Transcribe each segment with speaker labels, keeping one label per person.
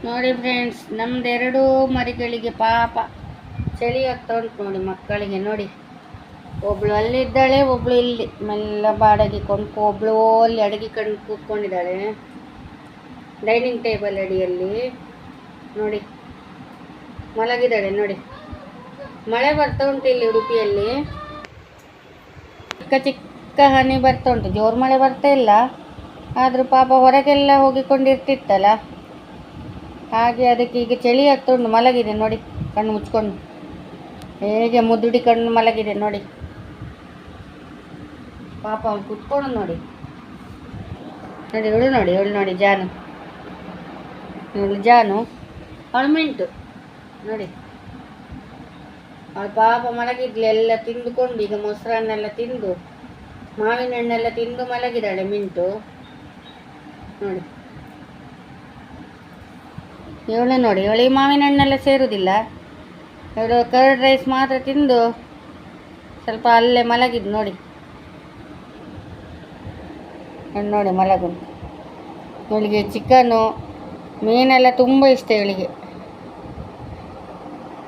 Speaker 1: ನೋಡಿ ಫ್ರೆಂಡ್ಸ್, ನಮ್ದೆರಡೂ ಮರಿಗಳಿಗೆ ಪಾಪ ಚಳಿ ಆಗ್ತಾ ಉಂಟು ನೋಡಿ. ಮಕ್ಕಳಿಗೆ ನೋಡಿ, ಒಬ್ಳು ಅಲ್ಲಿದ್ದಾಳೆ, ಒಬ್ಳು ಇಲ್ಲಿ ಮೆಲ್ಲ ಬಾಡಗಿ ಕೊಂಡು, ಒಬ್ಳು ಅಲ್ಲಿ ಅಡಗಿ ಕಂಡು ಕೂತ್ಕೊಂಡಿದ್ದಾಳೆ ಡೈನಿಂಗ್ ಟೇಬಲ್ ಅಡಿಯಲ್ಲಿ. ನೋಡಿ ಮಲಗಿದ್ದಾಳೆ ನೋಡಿ. ಮಳೆ ಬರ್ತಾ ಉಂಟು ಇಲ್ಲಿ ಉಡುಪಿಯಲ್ಲಿ, ಚಿಕ್ಕ ಚಿಕ್ಕ ಹನಿ ಬರ್ತಾ ಉಂಟು, ಜೋರು ಮಳೆ ಬರ್ತಾ ಇಲ್ಲ. ಆದರೂ ಪಾಪ ಹೊರಗೆಲ್ಲ ಹೋಗಿಕೊಂಡಿರ್ತಿತ್ತಲ್ಲ, ಹಾಗೆ ಅದಕ್ಕೆ ಈಗ ಚಳಿ ಆಗ್ತಾ ಉಂಟು. ಮಲಗಿದೆ ನೋಡಿ, ಕಣ್ಣು ಮುಚ್ಕೊಂಡು ಹೇಗೆ ಮುದುಡಿ ಕಣ್ಣು ಮಲಗಿದೆ ನೋಡಿ. ಪಾಪ ಅವಳು ಕುತ್ಕೊಂಡು ನೋಡಿ. ನೋಡಿ ಇವಳು ನೋಡಿ ಜಾನು, ಇವಳು ಜಾನು, ಅವಳು ಮಿಂಟು ನೋಡಿ. ಅವಳು ಪಾಪ ಮಲಗಿದ್ಲು, ಎಲ್ಲ ತಿಂದುಕೊಂಡು, ಈಗ ಮೊಸರನ್ನೆಲ್ಲ ತಿಂದು, ಮಾವಿನ ಹಣ್ಣೆಲ್ಲ ತಿಂದು ಮಲಗಿದ್ದಾಳೆ ಮಿಂಟು ನೋಡಿ. ಇವಳು ನೋಡಿ, ಇವಳಿಗೆ ಮಾವಿನ ಹಣ್ಣೆಲ್ಲ ಸೇರುವುದಿಲ್ಲ. ಇವಳು ಕರ್ಡ್ ರೈಸ್ ಮಾತ್ರ ತಿಂದು ಸ್ವಲ್ಪ ಅಲ್ಲೇ ಮಲಗಿದ್ದು ನೋಡಿ. ನೋಡಿ ಮಲಗು. ಇವಳಿಗೆ ಚಿಕನ್ನು ಮೀನೆಲ್ಲ ತುಂಬ ಇಷ್ಟ ಇವಳಿಗೆ.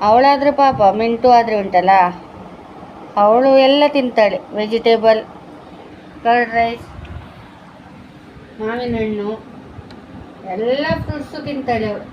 Speaker 1: ಅವಳಾದರೆ ಪಾಪ, ಮಿಂಟು ಆದರೆ ಉಂಟಲ್ಲ, ಅವಳು ಎಲ್ಲ ತಿಂತಾಳೆ. ವೆಜಿಟೇಬಲ್, ಕರ್ಡ್ ರೈಸ್, ಮಾವಿನ ಹಣ್ಣು, ಎಲ್ಲ ಫ್ರೂಟ್ಸು ತಿಂತಾಳೆ ಅವಳು.